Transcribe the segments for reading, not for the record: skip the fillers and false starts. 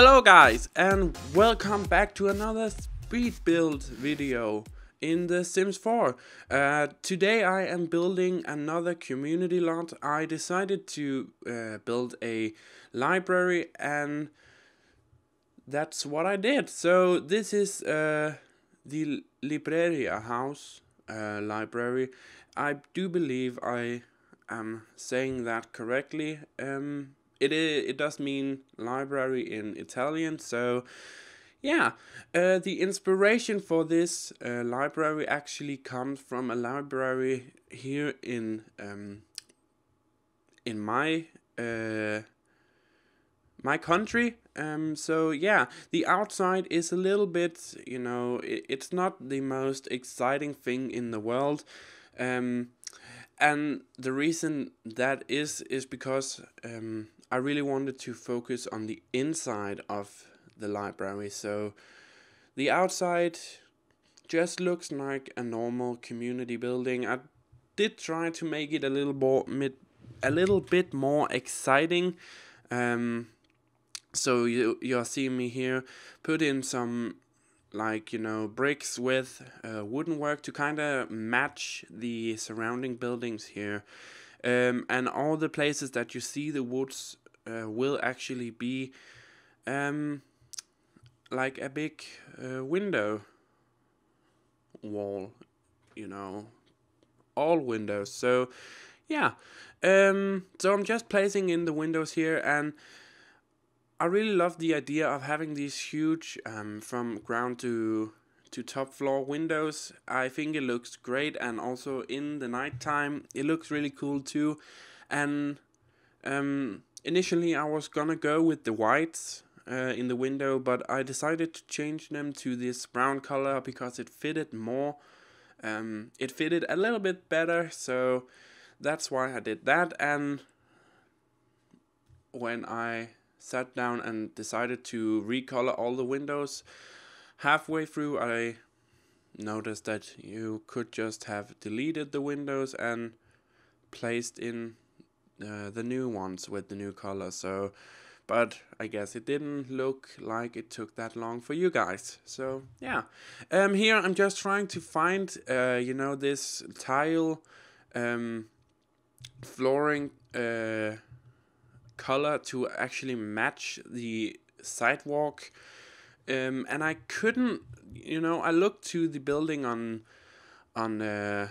Hello guys, and welcome back to another speed build video in The Sims 4. Today I am building another community lot. I decided to build a library, and that's what I did. So this is the Libreria house library. I do believe I am saying that correctly. It does mean library in Italian, so yeah. The inspiration for this library actually comes from a library here in my my country. So yeah, the outside is a little bit, it's not the most exciting thing in the world. And the reason that is because I really wanted to focus on the inside of the library. So the outside just looks like a normal community building. I did try to make it a little bit more exciting. So you're seeing me here put in some bricks with wooden work to kind of match the surrounding buildings here. And all the places that you see the woods will actually be like a big window wall, all windows. So yeah, so I'm just placing in the windows here, and I really love the idea of having these huge from ground to top floor windows. I think it looks great, and also in the nighttime it looks really cool too. And initially I was gonna go with the whites in the window, but I decided to change them to this brown color because it fitted more. It fitted a little bit better, so that's why I did that. And when I sat down and decided to recolor all the windows, halfway through I noticed that you could just have deleted the windows and placed in the new ones with the new color. So, but I guess it didn't look like it took that long for you guys. So yeah, here I'm just trying to find this tile flooring color to actually match the sidewalk. And I couldn't, I looked to the building on the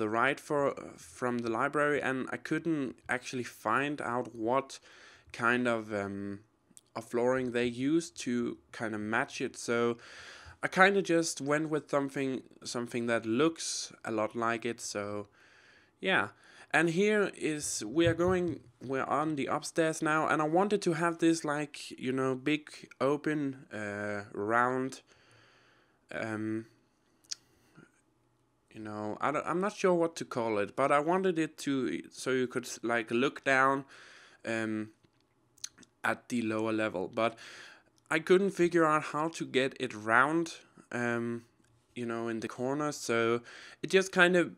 right from the library, and I couldn't actually find out what kind of flooring they used to kind of match it. So I kind of just went with something that looks a lot like it. So yeah. And here is, we're on the upstairs now, and I wanted to have this big open round, I'm not sure what to call it, but I wanted it to, so you could look down at the lower level, but I couldn't figure out how to get it round, in the corners. So it just kind of,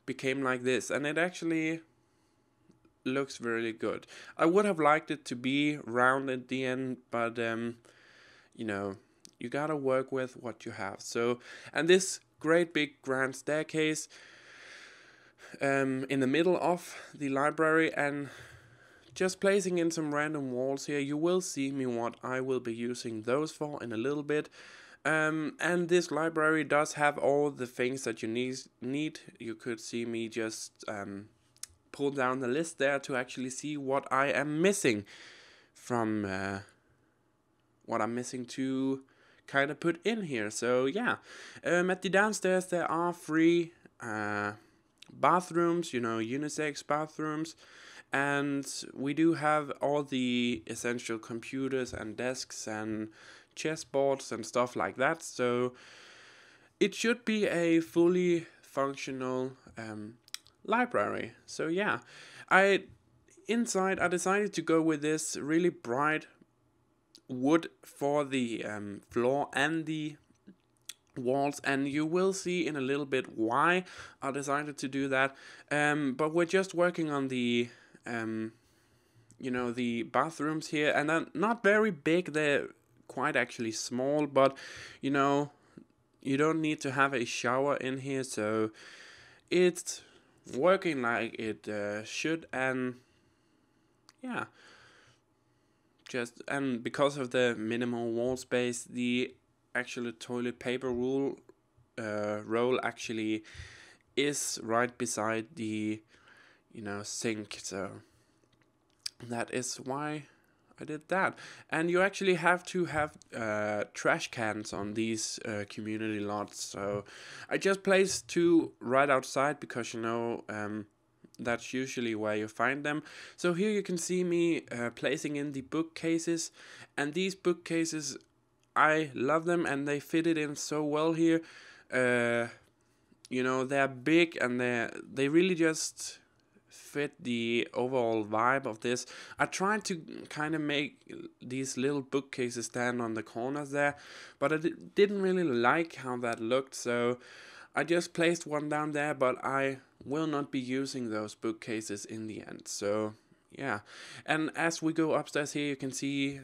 became like this, and it actually looks really good. I would have liked it to be round at the end, but you gotta work with what you have. So, and this great big grand staircase in the middle of the library, and just placing in some random walls here. You will see me what I will be using those for in a little bit. And this library does have all the things that you need. You could see me just pull down the list there to actually see what I am missing from what I'm missing to kind of put in here. So yeah, at the downstairs there are 3 bathrooms, unisex bathrooms. And we do have all the essential computers and desks and chessboards and stuff like that. So it should be a fully functional library. So yeah, inside I decided to go with this really bright wood for the floor and the walls, and you will see in a little bit why I decided to do that. But we're just working on the you know, the bathrooms here, and they're not very big, they're quite actually small, but you know, you don't need to have a shower in here, so it's working like it should. And yeah, and because of the minimal wall space, the actual toilet paper roll actually is right beside the, you know, sink, so that is why I did that. And you actually have to have trash cans on these community lots, so I just placed two right outside because, you know, that's usually where you find them. So here you can see me placing in the bookcases, and these bookcases, I love them and they fit it in so well here. You know, they're big and they really just fit the overall vibe of this. I tried to kind of make these little bookcases stand on the corners there, but I didn't really like how that looked, so I just placed one down there, but I will not be using those bookcases in the end. So yeah, and as we go upstairs here, you can see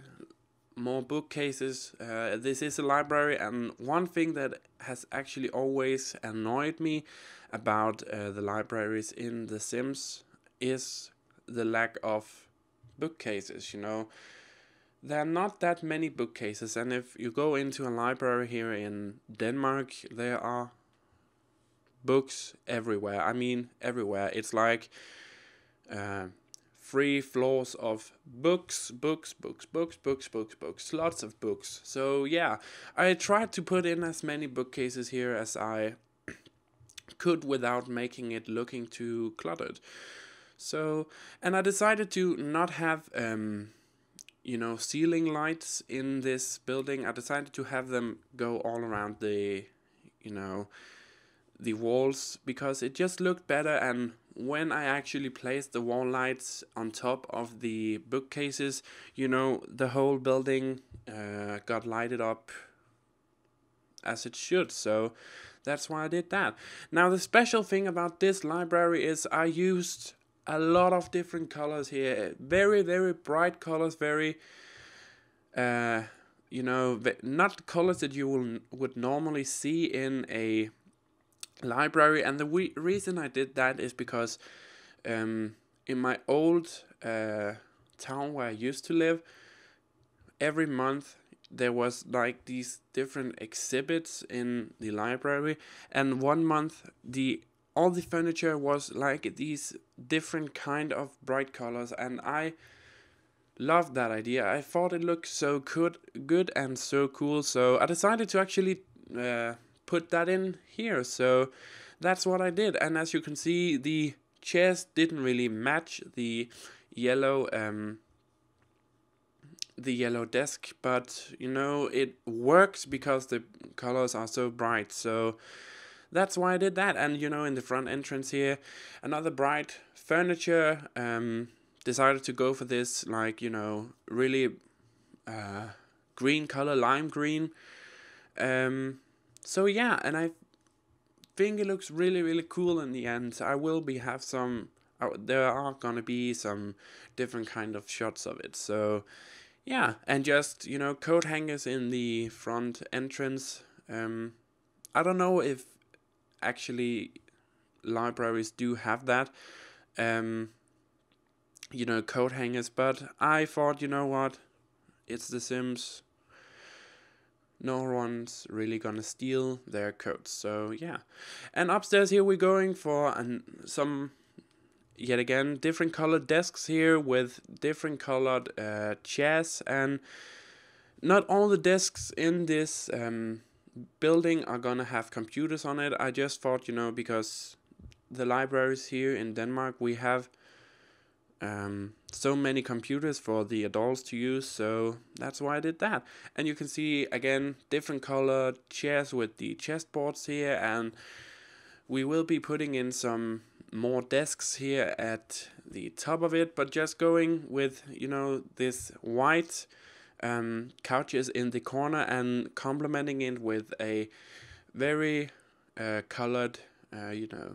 more bookcases. This is a library, and one thing that has actually always annoyed me about the libraries in The Sims is the lack of bookcases. You know, there are not that many bookcases, and if you go into a library here in Denmark, there are books everywhere. I mean, everywhere. It's like 3 floors of books, lots of books. So yeah, I tried to put in as many bookcases here as I could without making it looking too cluttered. So, and I decided to not have you know, ceiling lights in this building. I decided to have them go all around the, you know, the walls, because it just looked better. And when I actually placed the wall lights on top of the bookcases, you know, the whole building got lighted up as it should. So that's why I did that. Now the special thing about this library is I used a lot of different colors here, very, very bright colors, very you know, not colors that you would normally see in a library. And the reason I did that is because in my old town where I used to live, every month there was like these different exhibits in the library, and one month all the furniture was like these different kind of bright colors, and I loved that idea. I thought it looked so good and so cool, so I decided to actually put that in here. So that's what I did. And as you can see, the chairs didn't really match the yellow desk, but you know, it works because the colors are so bright. So that's why I did that. And you know, in the front entrance here, another bright furniture. Decided to go for this, like, you know, really green color, lime green. So yeah, and I think it looks really, really cool in the end. I will have some, there are gonna be some different kind of shots of it. So yeah, and just, you know, coat hangers in the front entrance. I don't know if actually libraries do have that, you know, coat hangers, but I thought, you know what, it's The Sims, no one's really gonna steal their coats. So yeah, and upstairs here we're going for some, yet again, different colored desks here with different colored chairs. And not all the desks in this building are gonna have computers on it. I just thought, you know, because the libraries here in Denmark, we have so many computers for the adults to use, so that's why I did that. And you can see again different colored chairs with the chessboards here, and we will be putting in some more desks here at the top of it, but just going with, you know, this white couches in the corner and complementing it with a very colored you know,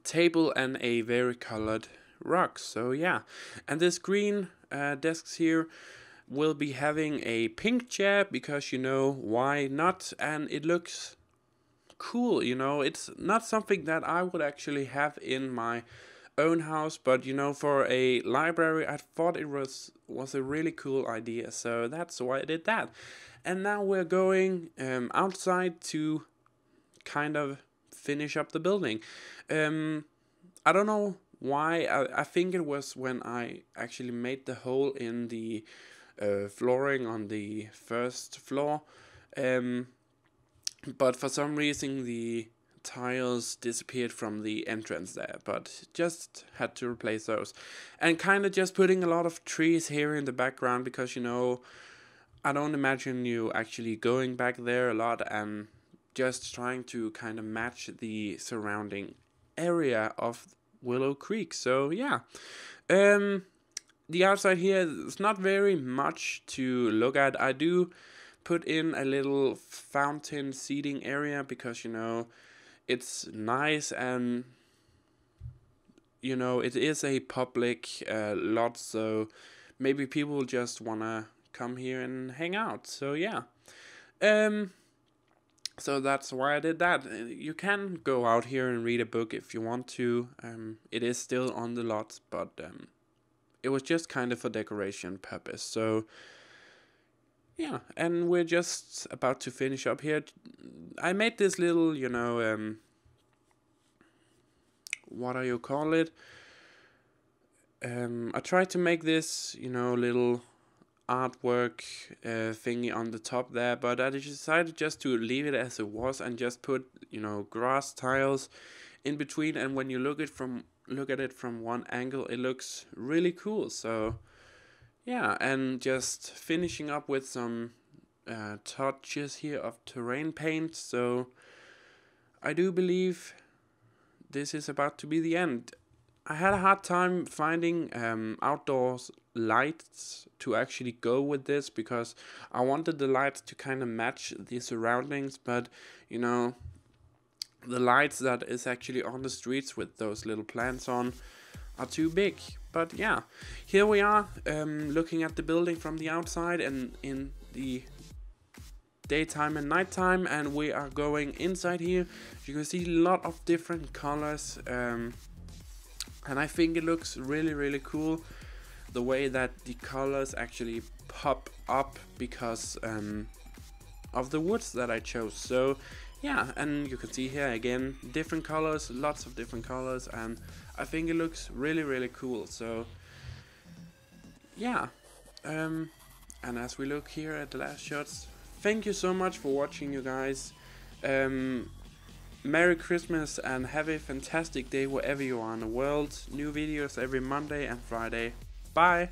table and a very colored rocks. So yeah, and this green desks here will be having a pink chair because, you know, why not? And it looks cool, you know. It's not something that I would actually have in my own house, but you know, for a library I thought it was a really cool idea, so that's why I did that. And now we're going outside to kind of finish up the building. I don't know why. I think it was when I actually made the hole in the flooring on the first floor, but for some reason the tiles disappeared from the entrance there, but just had to replace those. And kind of just putting a lot of trees here in the background because, you know, I don't imagine you actually going back there a lot, and just trying to kind of match the surrounding area of Willow Creek. So yeah, the outside here is not very much to look at. I do put in a little fountain seating area because, you know, it's nice, and you know, it is a public lot, so maybe people just wanna come here and hang out. So yeah, so that's why I did that. You can go out here and read a book if you want to. It is still on the lot, but it was just kind of for decoration purpose. So yeah, and we're just about to finish up here. I made this little, you know, what do you call it? I tried to make this, you know, little artwork thingy on the top there, but I decided just to leave it as it was and just put, you know, grass tiles in between. And when you look at it from one angle, it looks really cool. So yeah, and just finishing up with some touches here of terrain paint. So I do believe this is about to be the end. I had a hard time finding outdoors lights to actually go with this because I wanted the lights to kind of match the surroundings, but you know, the lights that is actually on the streets with those little plants on are too big. But yeah, here we are looking at the building from the outside and in the daytime and nighttime, and we are going inside here. You can see a lot of different colors, and I think it looks really cool the way that the colors actually pop up because of the woods that I chose. So yeah, and you can see here again different colors, lots of different colors, and I think it looks really cool. So yeah, and as we look here at the last shots, thank you so much for watching, you guys. Merry Christmas and have a fantastic day wherever you are in the world. New videos every Monday and Friday. Bye!